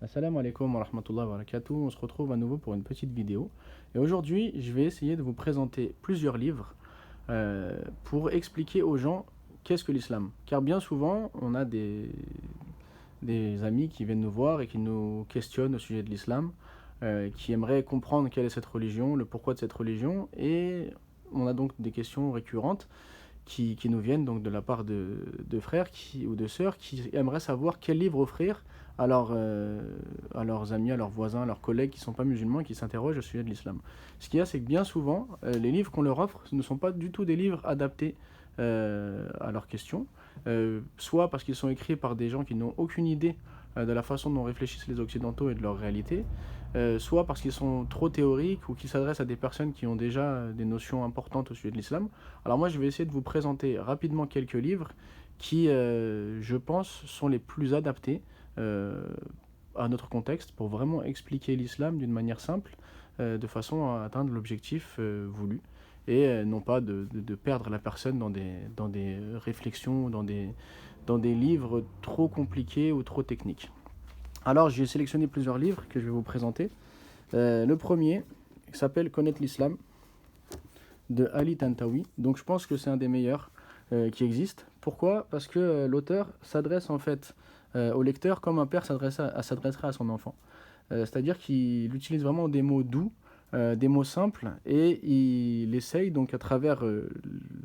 Assalamu alaikum wa rahmatullahi wa barakatuh. On se retrouve à nouveau pour une petite vidéo. Et aujourd'hui, je vais essayer de vous présenter plusieurs livres pour expliquer aux gens qu'est-ce que l'islam. Car bien souvent, on a des amis qui viennent nous voir et qui nous questionnent au sujet de l'islam, qui aimeraient comprendre quelle est cette religion, le pourquoi de cette religion. Et on a donc des questions récurrentes qui nous viennent donc de la part de frères ou de sœurs qui aimeraient savoir quel livre offrir à leurs amis, à leurs voisins, à leurs collègues qui ne sont pas musulmans et qui s'interrogent au sujet de l'islam. Ce qu'il y a, c'est que bien souvent, les livres qu'on leur offre ne sont pas du tout des livres adaptés à leurs questions, soit parce qu'ils sont écrits par des gens qui n'ont aucune idée de la façon dont réfléchissent les Occidentaux et de leur réalité, soit parce qu'ils sont trop théoriques ou qu'ils s'adressent à des personnes qui ont déjà des notions importantes au sujet de l'islam. Alors moi, je vais essayer de vous présenter rapidement quelques livres qui, je pense, sont les plus adaptés euh, à notre contexte pour vraiment expliquer l'islam d'une manière simple, de façon à atteindre l'objectif voulu et non pas de perdre la personne dans des réflexions, dans des livres trop compliqués ou trop techniques. Alors j'ai sélectionné plusieurs livres que je vais vous présenter. Le premier s'appelle Connaître l'islam de Ali Tantawi. Donc je pense que c'est un des meilleurs qui existe. Pourquoi? Parce que l'auteur s'adresse en fait au lecteur comme un père s'adresserait à son enfant. C'est-à-dire qu'il utilise vraiment des mots doux, des mots simples, et il essaye donc à travers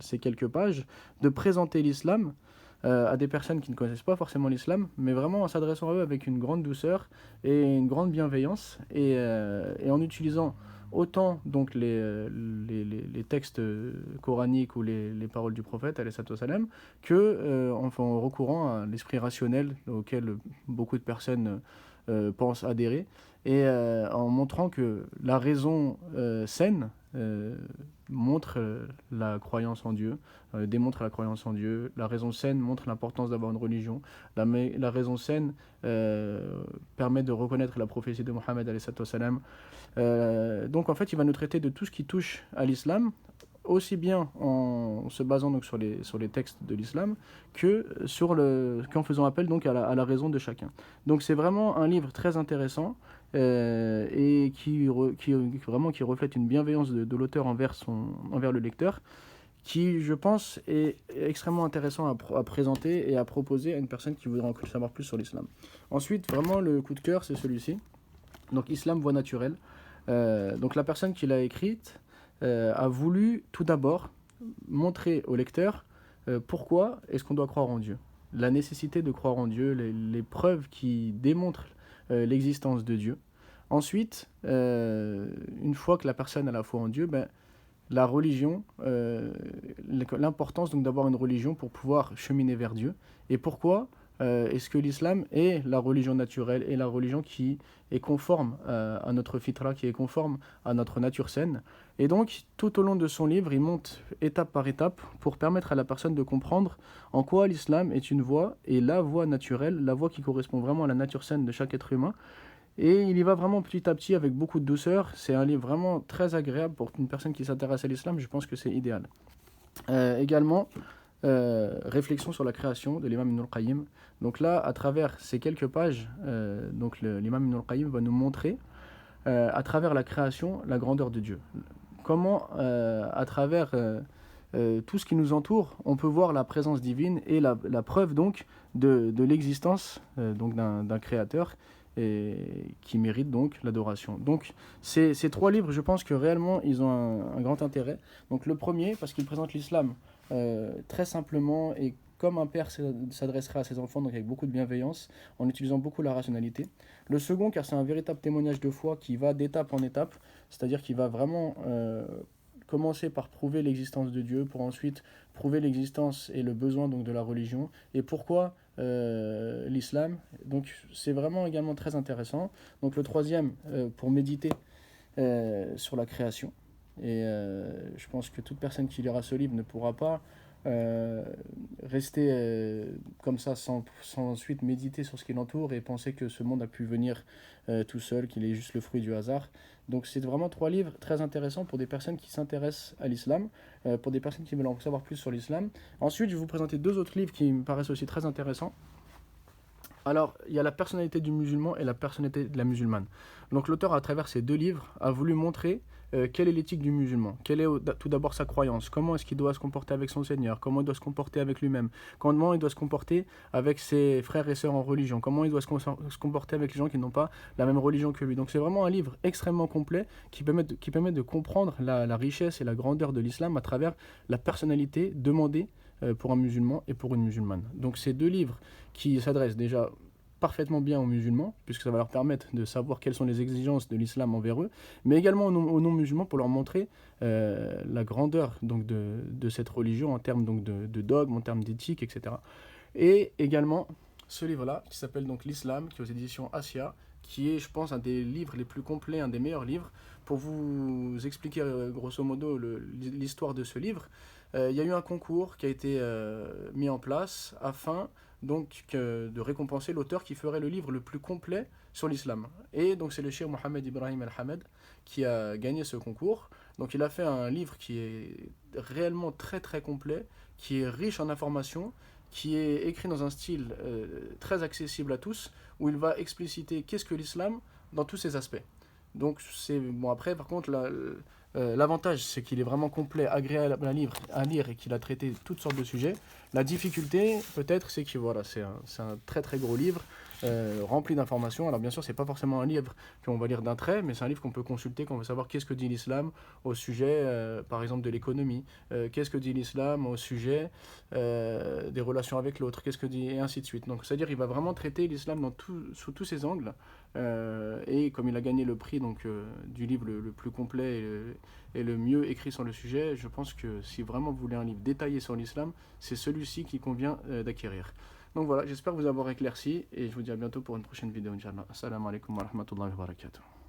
ces quelques pages de présenter l'islam à des personnes qui ne connaissent pas forcément l'islam, mais vraiment en s'adressant à eux avec une grande douceur et une grande bienveillance, et en utilisant autant donc les textes coraniques ou les paroles du prophète, salam, que en recourant à l'esprit rationnel auquel beaucoup de personnes pensent adhérer, et en montrant que la raison saine montre la croyance en Dieu, démontre la croyance en Dieu. La raison saine montre l'importance d'avoir une religion. La raison saine permet de reconnaître la prophétie de Mohammed. Donc en fait, il va nous traiter de tout ce qui touche à l'islam, aussi bien en se basant donc sur les textes de l'islam qu'en faisant appel donc à la raison de chacun. Donc c'est vraiment un livre très intéressant et vraiment qui reflète une bienveillance de l'auteur envers le lecteur, qui je pense est extrêmement intéressant à présenter et à proposer à une personne qui voudrait en savoir plus sur l'islam. Ensuite, vraiment le coup de cœur, c'est celui-ci. Donc Islam, voie naturelle. Donc la personne qui l'a écrite a voulu tout d'abord montrer au lecteur pourquoi est-ce qu'on doit croire en Dieu. La nécessité de croire en Dieu, les preuves qui démontrent l'existence de Dieu. Ensuite, une fois que la personne a la foi en Dieu, ben, la religion, l'importance donc d'avoir une religion pour pouvoir cheminer vers Dieu. Et pourquoi est-ce que l'islam est la religion naturelle et la religion qui est conforme à notre fitra, qui est conforme à notre nature saine. Et donc, tout au long de son livre, il monte étape par étape pour permettre à la personne de comprendre en quoi l'islam est une voie, et la voie naturelle, la voie qui correspond vraiment à la nature saine de chaque être humain. Et il y va vraiment petit à petit avec beaucoup de douceur. C'est un livre vraiment très agréable pour une personne qui s'intéresse à l'islam. Je pense que c'est idéal. Également, réflexion sur la création de l'imam Ibn al-Qayyim. Donc là, à travers ces quelques pages, donc l'imam Ibn al-Qayyim va nous montrer, à travers la création, la grandeur de Dieu. Comment, à travers tout ce qui nous entoure, on peut voir la présence divine et la preuve donc de l'existence donc d'un créateur et qui mérite donc l'adoration. Donc ces trois livres, je pense que réellement ils ont un grand intérêt. Donc le premier, parce qu'il présente l'islam très simplement et comme un père s'adresserait à ses enfants, donc avec beaucoup de bienveillance, en utilisant beaucoup la rationalité. Le second, car c'est un véritable témoignage de foi qui va d'étape en étape, c'est-à-dire qu'il va vraiment commencer par prouver l'existence de Dieu, pour ensuite prouver l'existence et le besoin donc de la religion, et pourquoi l'islam. Donc c'est vraiment également très intéressant. Donc le troisième, pour méditer sur la création. Et je pense que toute personne qui lira ce livre ne pourra pas euh, rester comme ça sans ensuite méditer sur ce qui l'entoure et penser que ce monde a pu venir tout seul, qu'il est juste le fruit du hasard. Donc c'est vraiment trois livres très intéressants pour des personnes qui s'intéressent à l'islam, pour des personnes qui veulent en savoir plus sur l'islam. Ensuite, je vais vous présenter deux autres livres qui me paraissent aussi très intéressants. Alors, il y a la personnalité du musulman et la personnalité de la musulmane. Donc, l'auteur, à travers ces deux livres, a voulu montrer quelle est l'éthique du musulman, quelle est tout d'abord sa croyance, comment est-ce qu'il doit se comporter avec son Seigneur, comment il doit se comporter avec lui-même, comment il doit se comporter avec ses frères et sœurs en religion, comment il doit se comporter avec les gens qui n'ont pas la même religion que lui. Donc, c'est vraiment un livre extrêmement complet qui permet de comprendre la richesse et la grandeur de l'islam à travers la personnalité demandée pour un musulman et pour une musulmane. Donc ces deux livres qui s'adressent déjà parfaitement bien aux musulmans, puisque ça va leur permettre de savoir quelles sont les exigences de l'islam envers eux, mais également aux non-musulmans pour leur montrer la grandeur donc, de cette religion en termes donc, de dogme, en termes d'éthique, etc. Et également ce livre-là, qui s'appelle donc L'Islam, qui est aux éditions Asia, qui est, je pense, un des livres les plus complets, un des meilleurs livres, pour vous expliquer grosso modo l'histoire de ce livre. Il y a eu un concours qui a été mis en place afin donc de récompenser l'auteur qui ferait le livre le plus complet sur l'islam. Et donc c'est le cheikh Mohamed Ibrahim Al-Hamed qui a gagné ce concours. Donc il a fait un livre qui est réellement très très complet, qui est riche en informations, qui est écrit dans un style très accessible à tous, où il va expliciter qu'est-ce que l'islam dans tous ses aspects. Donc c'est bon après par contre l'avantage c'est qu'il est vraiment complet, agréable à lire et qu'il a traité toutes sortes de sujets. La difficulté peut-être c'est que voilà c'est un très très gros livre rempli d'informations. Alors bien sûr c'est pas forcément un livre qu'on va lire d'un trait, mais c'est un livre qu'on peut consulter quand on veut savoir qu'est-ce que dit l'islam au sujet par exemple de l'économie, qu'est-ce que dit l'islam au sujet des relations avec l'autre, qu'est-ce que dit et ainsi de suite. Donc c'est-à-dire il va vraiment traiter l'islam sous tous ses angles. Et comme il a gagné le prix donc, du livre le plus complet et le mieux écrit sur le sujet, je pense que si vraiment vous voulez un livre détaillé sur l'islam, c'est celui-ci qui convient d'acquérir. Donc voilà, j'espère vous avoir éclairci et je vous dis à bientôt pour une prochaine vidéo, Inch'Allah. Assalamu alaikum wa rahmatullahi wa barakatuh.